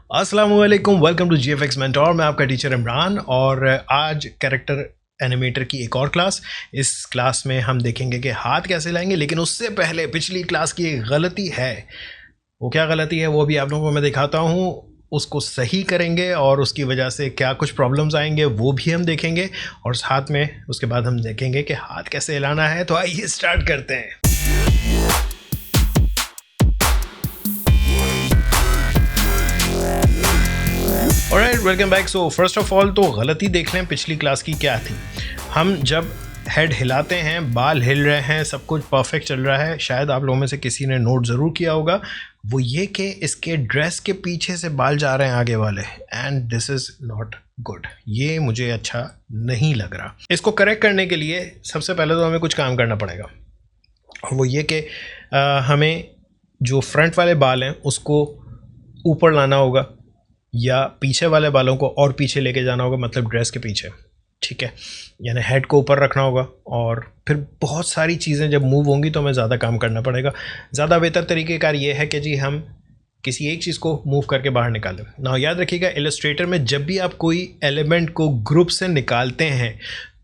अस्सलाम वालेकुम, welcome to GFX mentor. मैं आपका टीचर इमरान और आज कैरेक्टर एनिमेटर की एक और क्लास। इस क्लास में हम देखेंगे कि हाथ कैसे लाएंगे, लेकिन उससे पहले पिछली क्लास की एक गलती है। वो क्या गलती है वो भी आप लोगों को मैं दिखाता हूँ, उसको सही करेंगे और उसकी वजह से क्या कुछ प्रॉब्लम्स आएंगे वो भी हम देखेंगे, और साथ में उसके बाद हम देखेंगे कि हाथ कैसे हिलाना है। तो आइए स्टार्ट करते हैं। Alright, welcome back. So first of all तो गलती देख लें पिछली क्लास की क्या थी। हम जब हेड हिलाते हैं, बाल हिल रहे हैं, सब कुछ परफेक्ट चल रहा है। शायद आप लोगों में से किसी ने नोट ज़रूर किया होगा, वो ये कि इसके ड्रेस के पीछे से बाल जा रहे हैं आगे वाले, and this is not good. ये मुझे अच्छा नहीं लग रहा। इसको करेक्ट करने के लिए सबसे पहले तो हमें कुछ काम करना पड़ेगा, और वो ये कि हमें जो फ्रंट वाले बाल हैं उसको ऊपर लाना होगा, या पीछे वाले बालों को और पीछे लेके जाना होगा, मतलब ड्रेस के पीछे। ठीक है, यानी हेड को ऊपर रखना होगा, और फिर बहुत सारी चीज़ें जब मूव होंगी तो हमें ज़्यादा काम करना पड़ेगा। ज़्यादा बेहतर तरीक़ेकार ये है कि जी हम किसी एक चीज़ को मूव करके बाहर निकाल दें ना। याद रखिएगा, इलस्ट्रेटर में जब भी आप कोई एलिमेंट को ग्रुप से निकालते हैं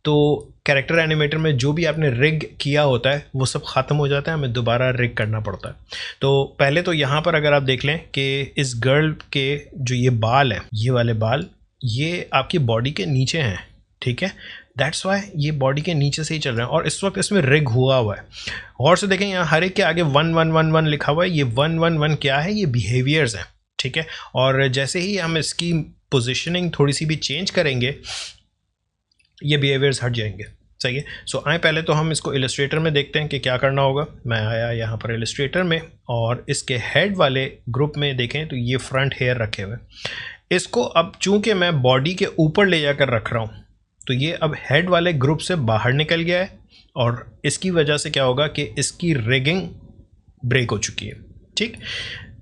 तो कैरेक्टर एनिमेटर में जो भी आपने रिग किया होता है वो सब ख़त्म हो जाता है, हमें दोबारा रिग करना पड़ता है। तो पहले तो यहाँ पर अगर आप देख लें कि इस गर्ल के जो ये बाल हैं, ये वाले बाल, ये आपकी बॉडी के नीचे हैं। ठीक है, दैट्स वाई ये बॉडी के नीचे से ही चल रहे हैं, और इस वक्त इसमें रिग हुआ हुआ है। और से देखें, यहाँ हर एक के आगे 1111 लिखा हुआ है। ये 111 क्या है? ये बिहेवियर्स हैं। ठीक है, और जैसे ही हम इसकी पोजिशनिंग थोड़ी सी भी चेंज करेंगे ये बिहेवियर्स हट जाएंगे। सही है। सो आए पहले तो हम इसको इलस्ट्रेटर में देखते हैं कि क्या करना होगा। मैं आया यहाँ पर इलस्ट्रेटर में, और इसके हेड वाले ग्रुप में देखें तो ये फ्रंट हेयर रखे हुए। इसको अब चूंकि मैं बॉडी के ऊपर ले जाकर रख रहा हूँ तो ये अब हेड वाले ग्रुप से बाहर निकल गया है, और इसकी वजह से क्या होगा कि इसकी रिगिंग ब्रेक हो चुकी है। ठीक,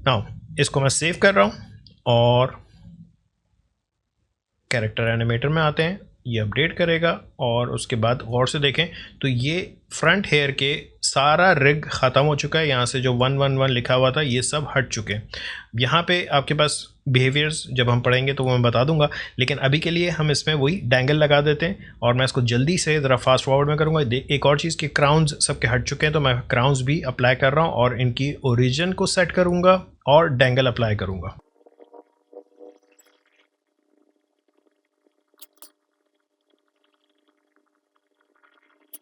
नाउ इसको मैं सेव कर रहा हूँ और कैरेक्टर एनिमेटर में आते हैं। ये अपडेट करेगा, और उसके बाद गौर से देखें तो ये फ्रंट हेयर के सारा रिग ख़त्म हो चुका है। यहाँ से जो 111 लिखा हुआ था ये सब हट चुके हैं। यहाँ पे आपके पास बिहेवियर्स जब हम पढ़ेंगे तो वो मैं बता दूंगा, लेकिन अभी के लिए हम इसमें वही डैंगल लगा देते हैं। और मैं इसको जल्दी से ज़रा फास्ट फॉरवर्ड में करूँगा। एक और चीज़ कि क्राउन्स सबके हट चुके हैं, तो मैं क्राउन्स भी अप्लाई कर रहा हूँ और इनकी ओरिजिन को सेट करूँगा और डैंगल अप्लाई करूँगा।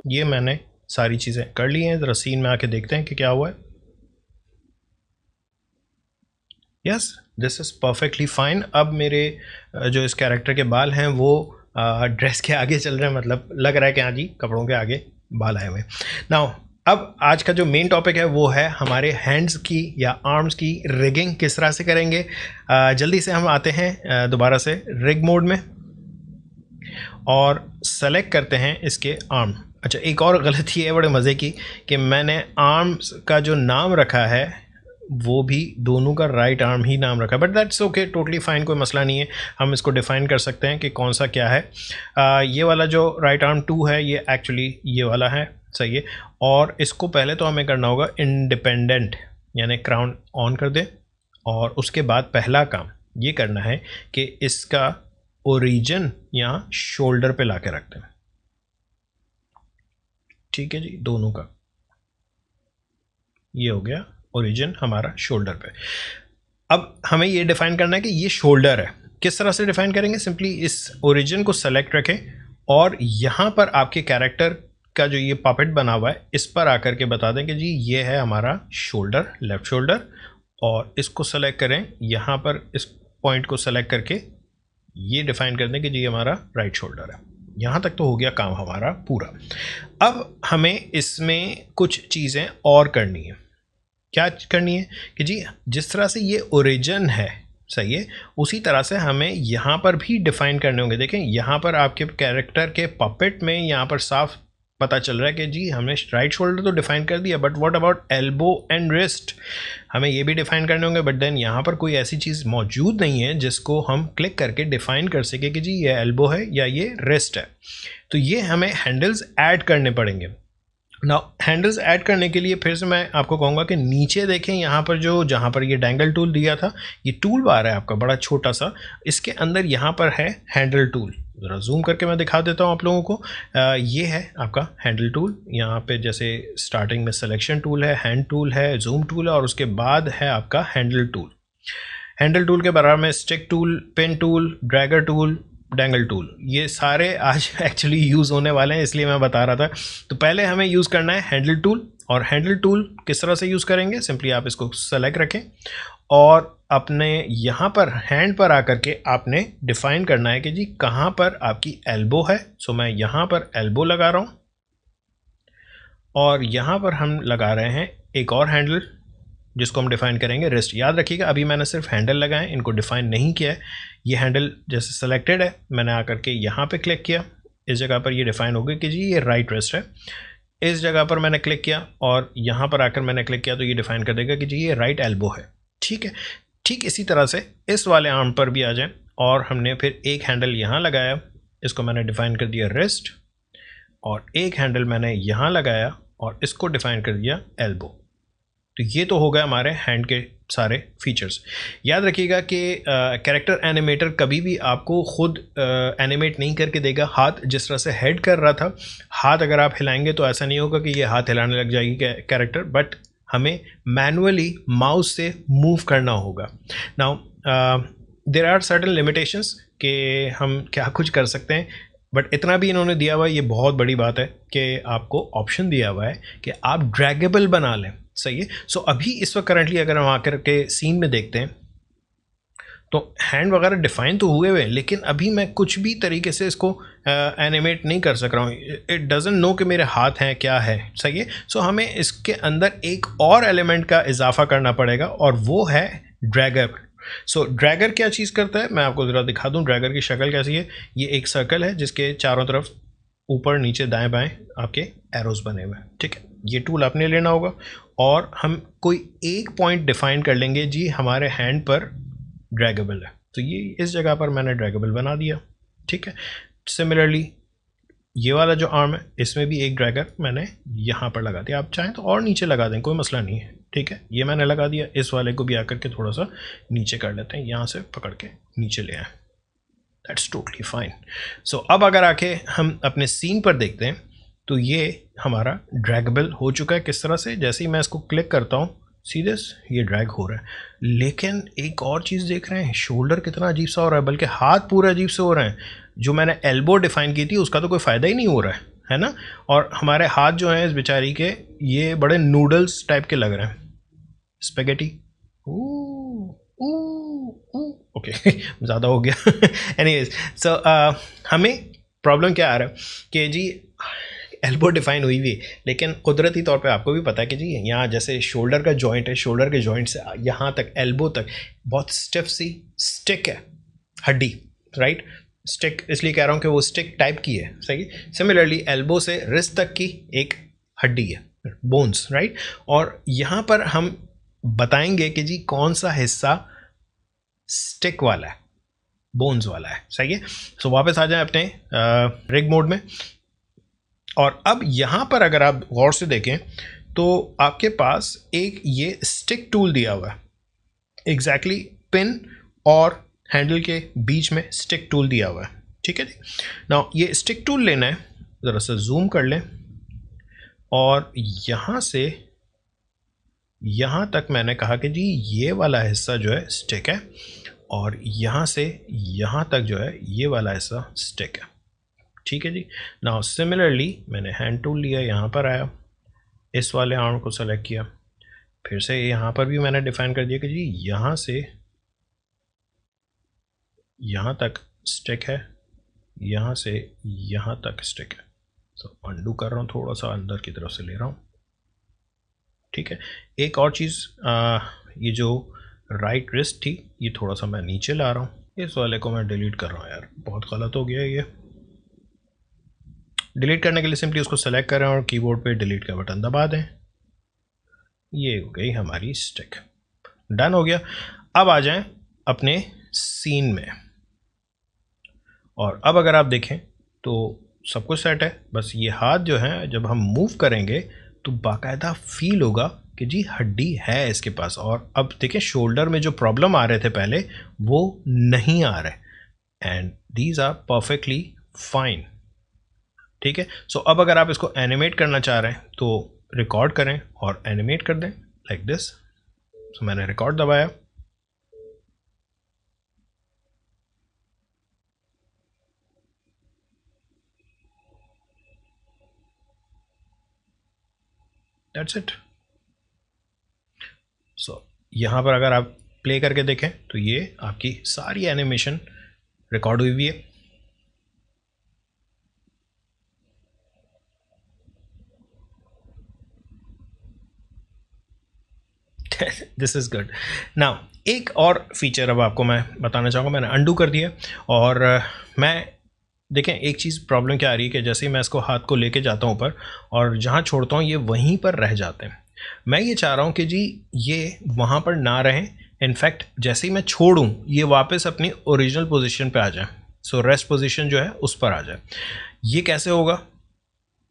ये मैंने सारी चीज़ें कर ली हैं। ज़रा सीन में आके देखते हैं कि क्या हुआ है। Yes, this is perfectly fine. अब मेरे जो इस कैरेक्टर के बाल हैं वो ड्रेस के आगे चल रहे हैं, मतलब लग रहा है कि हाँ जी कपड़ों के आगे बाल आए हुए। नाउ अब आज का जो मेन टॉपिक है वो है हमारे हैंड्स की या आर्म्स की रिगिंग किस तरह से करेंगे। जल्दी से हम आते हैं दोबारा से रिग मोड में, और सेलेक्ट करते हैं इसके आर्म। अच्छा, एक और गलती है बड़े मज़े की कि मैंने आर्म्स का जो नाम रखा है वो भी दोनों का राइट आर्म ही नाम रखा है, but that's okay, totally fine, कोई मसला नहीं है। हम इसको डिफ़ाइन कर सकते हैं कि कौन सा क्या है। ये वाला जो राइट आर्म 2 है ये एक्चुअली ये वाला है। सही है, और इसको पहले तो हमें करना होगा इंडिपेंडेंट, यानी क्राउन ऑन कर दें, और उसके बाद पहला काम ये करना है कि इसका ओरिजिन यहाँ शोल्डर पे ला के रखते हैं। ठीक है जी, दोनों का ये हो गया ओरिजिन हमारा शोल्डर पे। अब हमें ये डिफाइन करना है कि ये शोल्डर है। किस तरह से डिफाइन करेंगे? सिंपली इस ओरिजिन को सेलेक्ट रखें, और यहाँ पर आपके कैरेक्टर का जो ये पपेट बना हुआ है इस पर आकर के बता दें कि जी ये है हमारा शोल्डर, लेफ्ट शोल्डर, और इसको सेलेक्ट करें। यहाँ पर इस पॉइंट को सेलेक्ट करके ये डिफाइन कर दें कि जी हमारा राइट शोल्डर है। यहाँ तक तो हो गया काम हमारा पूरा। अब हमें इसमें कुछ चीज़ें और करनी है। क्या करनी है कि जी जिस तरह से ये ओरिजिन है, सही है, उसी तरह से हमें यहाँ पर भी डिफ़ाइन करने होंगे। देखें यहाँ पर आपके कैरेक्टर के पपेट में यहाँ पर साफ पता चल रहा है कि जी हमने राइट शोल्डर तो डिफ़ाइन कर दिया, but what about elbow and wrist? हमें ये भी डिफ़ाइन करने होंगे, बट देन यहाँ पर कोई ऐसी चीज़ मौजूद नहीं है जिसको हम क्लिक करके डिफ़ाइन कर सके कि जी ये एल्बो है या ये रिस्ट है। तो ये हमें हैंडल्स ऐड करने पड़ेंगे। नाउ हैंडल्स ऐड करने के लिए फिर से मैं आपको कहूँगा कि नीचे देखें, यहाँ पर जहाँ पर ये डैंगल टूल दिया था, ये टूल बार है आपका बड़ा छोटा सा, इसके अंदर यहाँ पर है हैंडल टूल। ज़रा जूम करके मैं दिखा देता हूँ आप लोगों को। ये है आपका हैंडल टूल। यहाँ पे जैसे स्टार्टिंग में सिलेक्शन टूल है, हैंड टूल है, जूम टूल है, और उसके बाद है आपका हैंडल टूल। हैंडल टूल के बराबर में stick tool, pen tool, dragger tool, dangle tool, ये सारे आज एक्चुअली यूज़ होने वाले हैं, इसलिए मैं बता रहा था। तो पहले हमें यूज़ करना है हैंडल टूल। और हैंडल टूल किस तरह से यूज़ करेंगे, सिंपली आप इसको सेलेक्ट रखें और अपने यहाँ पर हैंड पर आकर के आपने डिफ़ाइन करना है कि जी कहाँ पर आपकी एल्बो है। सो मैं यहाँ पर एल्बो लगा रहा हूँ और यहाँ पर हम लगा रहे हैं एक और हैंडल जिसको हम डिफ़ाइन करेंगे रिस्ट। याद रखिएगा अभी मैंने सिर्फ हैंडल लगाए, इनको डिफ़ाइन नहीं किया है। ये हैंडल जैसे सेलेक्टेड है, मैंने आकर के यहाँ पे क्लिक किया, इस जगह पर ये डिफ़ाइन हो गई कि जी ये राइट रिस्ट है। इस जगह पर मैंने क्लिक किया और यहाँ पर आकर मैंने क्लिक किया तो ये डिफ़ाइन कर देगा कि जी ये राइट एल्बो है। ठीक है, ठीक इसी तरह से इस वाले आर्म पर भी आ जाए और हमने फिर एक हैंडल यहाँ लगाया, इसको मैंने डिफ़ाइन कर दिया रिस्ट, और एक हैंडल मैंने यहाँ लगाया और इसको डिफ़ाइन कर दिया एल्बो। तो ये तो हो गया हमारे हैंड के सारे फीचर्स। याद रखिएगा कि कैरेक्टर एनिमेटर कभी भी आपको खुद एनिमेट नहीं करके देगा। हाथ जिस तरह से हेड कर रहा था, हाथ अगर आप हिलाएंगे तो ऐसा नहीं होगा कि ये हाथ हिलाने लग जाएगी कैरेक्टर, बट हमें मैनुअली माउस से मूव करना होगा। Now there are certain limitations कि हम क्या कुछ कर सकते हैं, बट इतना भी इन्होंने दिया हुआ है, ये बहुत बड़ी बात है कि आपको ऑप्शन दिया हुआ है कि आप ड्रैगेबल बना लें। सही है। सो अभी इस वक्त करंटली अगर हम आकर के सीन में देखते हैं तो हैंड वगैरह डिफ़ाइन तो हुए हुए हैं, लेकिन अभी मैं कुछ भी तरीके से इसको एनिमेट नहीं कर सक रहा हूँ। इट डजंट नो कि मेरे हाथ हैं क्या है। सही है। सो हमें इसके अंदर एक और एलिमेंट का इजाफा करना पड़ेगा और वो है ड्रैगर। सो ड्रैगर क्या चीज़ करता है, मैं आपको ज़रा दिखा दूँ ड्रैगर की शक्ल कैसी है। ये एक सर्कल है जिसके चारों तरफ ऊपर नीचे दाएं बाएं आपके एरोज बने हुए हैं। ठीक है, ये टूल आपने लेना होगा और हम कोई एक पॉइंट डिफाइन कर लेंगे जी हमारे हैंड पर ड्रैगेबल है, तो ये इस जगह पर मैंने ड्रैगेबल बना दिया। ठीक है, सिमिलरली ये वाला जो आर्म है इसमें भी एक ड्रैगर मैंने यहाँ पर लगा दिया। आप चाहें तो और नीचे लगा दें, कोई मसला नहीं है। ठीक है, ये मैंने लगा दिया। इस वाले को भी आकर के थोड़ा सा नीचे कर लेते हैं, यहाँ से पकड़ के नीचे ले आए। That's totally fine. सो अब अगर आके हम अपने सीन पर देखते हैं तो ये हमारा ड्रैगेबल हो चुका है। किस तरह से, जैसे ही मैं इसको क्लिक करता हूँ सीधे ये ड्रैग हो रहा है। लेकिन एक और चीज़ देख रहे हैं, शोल्डर कितना अजीब सा हो रहा है, बल्कि हाथ पूरे अजीब से हो रहे हैं। जो मैंने एल्बो डिफ़ाइन की थी उसका तो कोई फ़ायदा ही नहीं हो रहा है ना। और हमारे हाथ जो हैं इस बेचारी के, ये बड़े नूडल्स टाइप के लग रहे हैं, स्पेगेटी। ओके ज़्यादा हो गया। एनीवेज, सो हमें प्रॉब्लम क्या आ रहा है कि जी एल्बो डिफाइन हुई हुई, लेकिन कुदरती तौर पे आपको भी पता है कि जी यहाँ जैसे शोल्डर का जॉइंट है, शोल्डर के जॉइंट से यहाँ तक एल्बो तक बहुत स्टिफ सी स्टिक है, हड्डी। राइट, स्टिक इसलिए कह रहा हूँ कि वो स्टिक टाइप की है। सही। सिमिलरली एल्बो से रिस्ट तक की एक हड्डी है, बोन्स। राइट, और यहाँ पर हम बताएंगे कि जी कौन सा हिस्सा स्टिक वाला है, बोन्स वाला है। सही है। सो वापस आ जाएं अपने रिग मोड में। और अब यहाँ पर अगर आप गौर से देखें तो आपके पास एक ये स्टिक टूल दिया हुआ है, एग्जैक्टली पिन और हैंडल के बीच में स्टिक टूल दिया हुआ है। ठीक है जी। नाउ ये स्टिक टूल लेना है, ज़रा सा जूम कर लें और यहाँ से यहाँ तक मैंने कहा कि जी ये वाला हिस्सा जो है स्टिक है, और यहाँ से यहाँ तक जो है ये वाला हिस्सा स्टिक है। ठीक है जी। नाउ सिमिलरली मैंने हैंड टूल लिया, यहाँ पर आया, इस वाले आर्म को सेलेक्ट किया, फिर से यहाँ पर भी मैंने डिफाइन कर दिया कि जी यहाँ से यहाँ तक स्टिक है, यहाँ से यहाँ तक स्टिक है। तो अंडू कर रहा हूँ, थोड़ा सा अंदर की तरफ से ले रहा हूँ। ठीक है, एक और चीज़, ये जो राइट रिस्ट थी ये थोड़ा सा मैं नीचे ला रहा हूँ, इस वाले को मैं डिलीट कर रहा हूँ। यार बहुत गलत हो गया ये। डिलीट करने के लिए सिंपली उसको सेलेक्ट करें और कीबोर्ड पे डिलीट का बटन दबा दें। ये हो गई हमारी स्टिक, डन हो गया। अब आ जाएं अपने सीन में, और अब अगर आप देखें तो सब कुछ सेट है, बस ये हाथ जो है जब हम मूव करेंगे तो बाकायदा फील होगा कि जी हड्डी है इसके पास। और अब देखिए शोल्डर में जो प्रॉब्लम आ रहे थे पहले वो नहीं आ रहे, and these are perfectly fine. ठीक है, सो अब अगर आप इसको एनिमेट करना चाह रहे हैं तो रिकॉर्ड करें और एनिमेट कर दें लाइक दिस। सो मैंने रिकॉर्ड दबाया, दैट्स इट। सो यहाँ पर अगर आप प्ले करके देखें तो ये आपकी सारी एनिमेशन रिकॉर्ड हुई हुई है। This is good. नाउ एक और फीचर अब आपको मैं बताना चाहूँगा, मैंने अंडू कर दिया और मैं देखें एक चीज़ प्रॉब्लम क्या आ रही है कि जैसे ही मैं इसको हाथ को लेके जाता हूँ ऊपर और जहाँ छोड़ता हूँ ये वहीं पर रह जाते हैं। मैं ये चाह रहा हूँ कि जी ये वहाँ पर ना रहें, इनफैक्ट जैसे ही मैं छोड़ूँ ये वापस अपनी ओरिजिनल पोजीशन पे आ जाए। सो रेस्ट पोजीशन जो है उस पर आ जाए। ये कैसे होगा?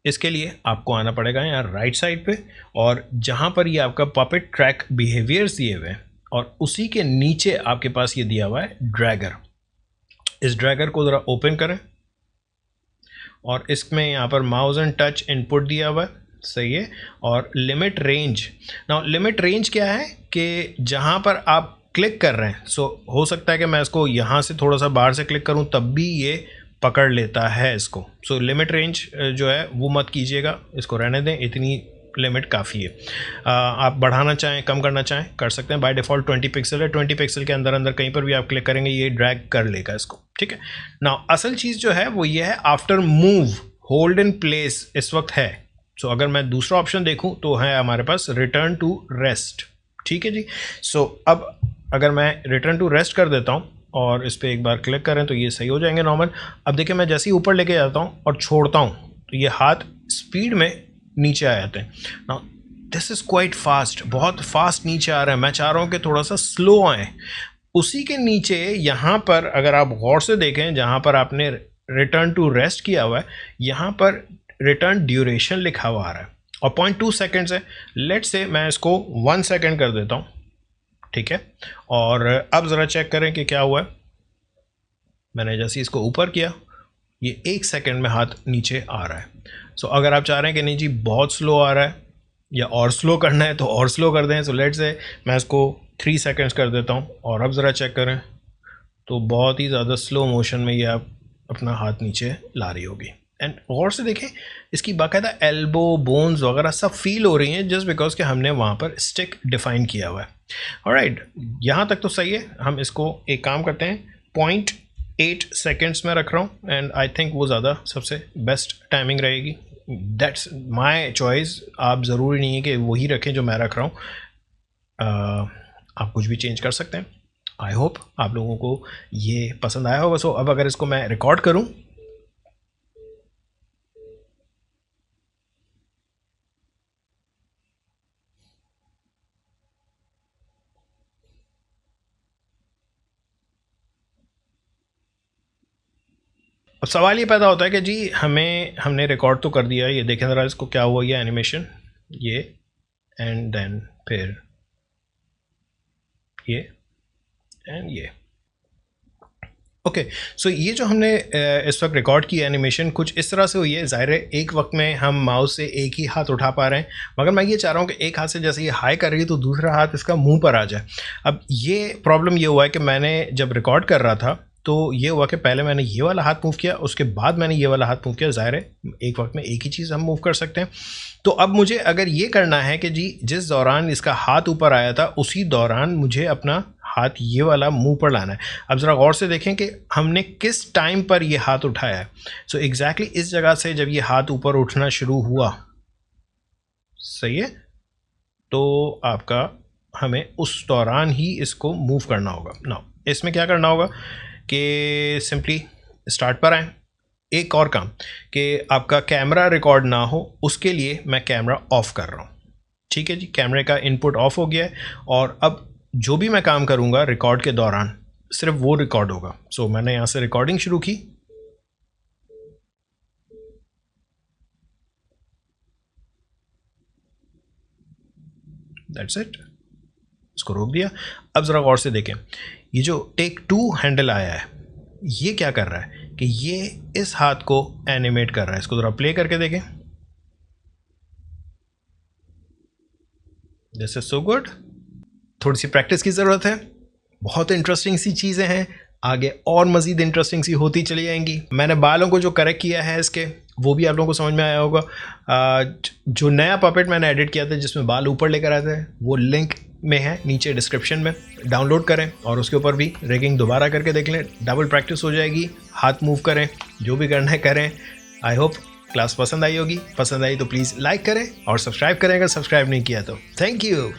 इसके लिए आपको आना पड़ेगा यहाँ राइट साइड पे, और जहाँ पर ये आपका पपेट ट्रैक बिहेवियर्स दिए हुए हैं और उसी के नीचे आपके पास ये दिया हुआ है ड्रैगर। इस ड्रैगर को ज़रा ओपन करें और इसमें यहाँ पर माउस एंड टच इनपुट दिया हुआ है, सही है। और limit range, now limit range क्या है कि जहाँ पर आप क्लिक कर रहे हैं, सो हो सकता है कि मैं इसको यहाँ से थोड़ा सा बाहर से क्लिक करूँ तब भी ये पकड़ लेता है इसको। सो लिमिट रेंज जो है वो मत कीजिएगा, इसको रहने दें, इतनी लिमिट काफ़ी है। आप बढ़ाना चाहें कम करना चाहें कर सकते हैं। बाय डिफ़ॉल्ट 20 पिक्सल है, 20 पिक्सल के अंदर अंदर कहीं पर भी आप क्लिक करेंगे ये ड्रैग कर लेगा इसको, ठीक है। नाउ असल चीज़ जो है वो ये है after move hold in place इस वक्त है। सो अगर मैं दूसरा ऑप्शन देखूं तो है हमारे पास रिटर्न टू रेस्ट, ठीक है जी। सो अब अगर मैं रिटर्न टू रेस्ट कर देता हूँ और इस पर एक बार क्लिक करें तो ये सही हो जाएंगे नॉर्मल। अब देखिए मैं जैसे ही ऊपर लेके जाता हूँ और छोड़ता हूँ तो ये हाथ स्पीड में नीचे आ जाते हैं। Now this is quite fast, बहुत फास्ट नीचे आ रहा है। मैं चाह रहा हूँ कि थोड़ा सा स्लो आए। उसी के नीचे यहाँ पर अगर आप गौर से देखें जहाँ पर आपने रिटर्न टू रेस्ट किया हुआ है यहाँ पर रिटर्न ड्यूरेशन लिखा हुआ आ रहा है और 0.2 सेकेंड्स है। लेट से मैं इसको 1 सेकेंड कर देता हूँ, ठीक है। और अब ज़रा चेक करें कि क्या हुआ है। मैंने जैसे इसको ऊपर किया ये 1 सेकेंड में हाथ नीचे आ रहा है। सो अगर आप चाह रहे हैं कि नहीं जी बहुत स्लो आ रहा है या और स्लो करना है तो और स्लो कर दें। सो लेट से मैं इसको 3 सेकेंड्स कर देता हूँ और अब ज़रा चेक करें तो बहुत ही ज़्यादा स्लो मोशन में ये आप अपना हाथ नीचे ला रही होगी। एंड गौर से देखें इसकी बाकायदा एल्बो बोन्स वगैरह सब फील हो रही हैं जस्ट बिकॉज कि हमने वहाँ पर स्टिक डिफाइन किया हुआ है। ऑलराइट, यहाँ तक तो सही है। हम इसको एक काम करते हैं 0.8 सेकेंड्स में रख रहा हूँ एंड आई थिंक वो ज़्यादा सबसे बेस्ट टाइमिंग रहेगी। That's my choice. आप ज़रूरी नहीं है कि वही रखें जो मैं रख रहा हूँ, आप कुछ भी चेंज कर सकते हैं। आई होप आप लोगों को ये पसंद आया होगा। सो अब अगर इसको मैं रिकॉर्ड करूं अब सवाल ये पैदा होता है कि जी हमने रिकॉर्ड तो कर दिया, ये देखें ज़रा इसको क्या हुआ, ये एनिमेशन ये एंड देन फिर ये एंड ये। ओके, सो ये जो हमने इस वक्त रिकॉर्ड की एनिमेशन कुछ इस तरह से हुई है। ज़ाहिर है एक वक्त में हम माउस से एक ही हाथ उठा पा रहे हैं, मगर मैं ये चाह रहा हूँ कि एक हाथ से जैसे ये हाई कर रही है तो दूसरा हाथ इसका मुंह पर आ जाए। अब ये प्रॉब्लम ये हुआ है कि मैंने जब रिकॉर्ड कर रहा था तो ये हुआ कि पहले मैंने ये वाला हाथ मूव किया, उसके बाद मैंने ये वाला हाथ मूव किया। ज़ाहिर है एक वक्त में एक ही चीज़ हम मूव कर सकते हैं। तो अब मुझे अगर ये करना है कि जी जिस दौरान इसका हाथ ऊपर आया था उसी दौरान मुझे अपना हाथ ये वाला मुंह पर लाना है। अब ज़रा गौर से देखें कि हमने किस टाइम पर ये हाथ उठाया है। सो एग्जैक्टली इस जगह से जब ये हाथ ऊपर उठना शुरू हुआ, सही है, तो आपका हमें उस दौरान ही इसको मूव करना होगा। नाउ इसमें क्या करना होगा कि सिंपली स्टार्ट पर आएँ। एक और काम कि आपका कैमरा रिकॉर्ड ना हो उसके लिए मैं कैमरा ऑफ कर रहा हूँ, ठीक है जी। कैमरे का इनपुट ऑफ हो गया है और अब जो भी मैं काम करूँगा रिकॉर्ड के दौरान सिर्फ वो रिकॉर्ड होगा। सो मैंने यहाँ से रिकॉर्डिंग शुरू की दैट्स इट, इसको रोक दिया। अब ज़रा गौर से देखें, ये जो टेक 2 हैंडल आया है ये क्या कर रहा है कि ये इस हाथ को एनिमेट कर रहा है। इसको ज़रा प्ले करके देखें। This is so good. थोड़ी सी प्रैक्टिस की ज़रूरत है, बहुत इंटरेस्टिंग सी चीज़ें हैं, आगे और मज़ीद इंटरेस्टिंग सी होती चली जाएंगी। मैंने बालों को जो करेक्ट किया है इसके, वो भी आप लोगों को समझ में आया होगा। जो नया पपेट मैंने एडिट किया था जिसमें बाल ऊपर लेकर आते हैं, वो लिंक में है नीचे डिस्क्रिप्शन में, डाउनलोड करें और उसके ऊपर भी रिगिंग दोबारा करके देख लें। डबल प्रैक्टिस हो जाएगी, हाथ मूव करें, जो भी करना है करें। आई होप क्लास पसंद आई होगी। पसंद आई तो प्लीज़ लाइक करें और सब्सक्राइब करें अगर सब्सक्राइब नहीं किया तो। Thank you.